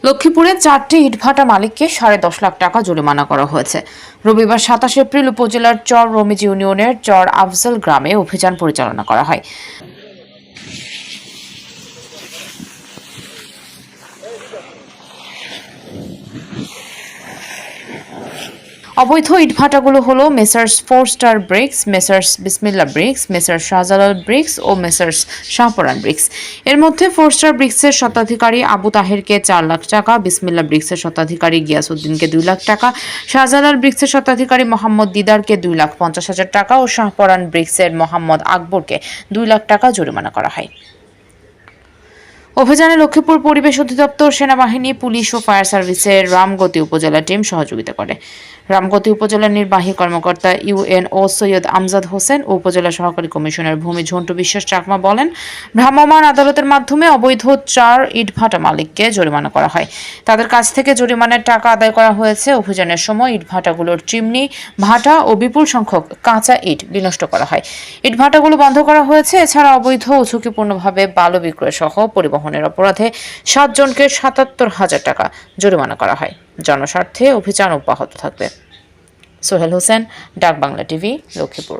লক্ষ্মীপুরে 4টি ইটভাটা মালিককে 10.5 লাখ টাকা জরিমানা করা হয়েছে। রবিবার 27 এপ্রিল উপজেলার চর রমিজ ইউনিয়নের চর আফজল গ্রামে অভিযান পরিচালনা করা হয়। অবৈধ ইটভাটাগুলো হলো মেসার্স 4 স্টার ব্রিক্স, মেসার্স বিসমিল্লা ব্রিক্স, মেসার্স শাহজালাল ব্রিক্স ও মেসার্স শাহপরান ব্রিক্স। এর মধ্যে 4 স্টার ব্রিক্সের স্বত্বাধিকারী আবু তাহেরকে 4 লাখ টাকা, বিসমিল্লা ব্রিক্সের স্বত্বাধিকারী গিয়াসউদ্দিনকে 2 লাখ টাকা, শাহজালাল ব্রিক্সের স্বত্বাধিকারী মোহাম্মদ দিদারকে 2,50,000 টাকা ও শাহপরান ব্রিক্সের মোহাম্মদ আকবরকে 2 লাখ টাকা জরিমানা করা হয়। অভিযানে লক্ষ্মীপুর পরিবেশ অধিদপ্তর, সেনাবাহিনী, পুলিশ ও ফায়ার সার্ভিসের রামগতি উপজেলা টিম সহযোগিতা করে। রামগতি উপজেলার নির্বাহী কর্মকর্তা ইউএনও সৈয়দ আমজাদ হোসেন ও উপজেলা সহকারী কমিশনার ভূমি ঝন্টু বিশ্বাস চাকমা বলেন, ভ্রাম্যমাণ আদালতের মাধ্যমে অবৈধ 4 ইটভাটা মালিককে জরিমানা করা হয়। তাদের কাছ থেকে জরিমানার টাকা আদায় করা হয়েছে। অভিযানের সময় ইটভাটাগুলোর চিমনি, ভাটা ও বিপুল সংখ্যক কাঁচা ইট বিনষ্ট করা হয়। ইটভাটাগুলো বন্ধ করা হয়েছে। এছাড়া অবৈধ ও ঝুঁকিপূর্ণভাবে বালু বিক্রয় সহ পরিবহনের অপরাধে 7 জনকে 77,000 টাকা জরিমানা করা হয়। জনস্বার্থে অভিযান অব্যাহত থাকবে। সোহেল হোসেন, ডাক বাংলা টিভি, লক্ষ্মীপুর।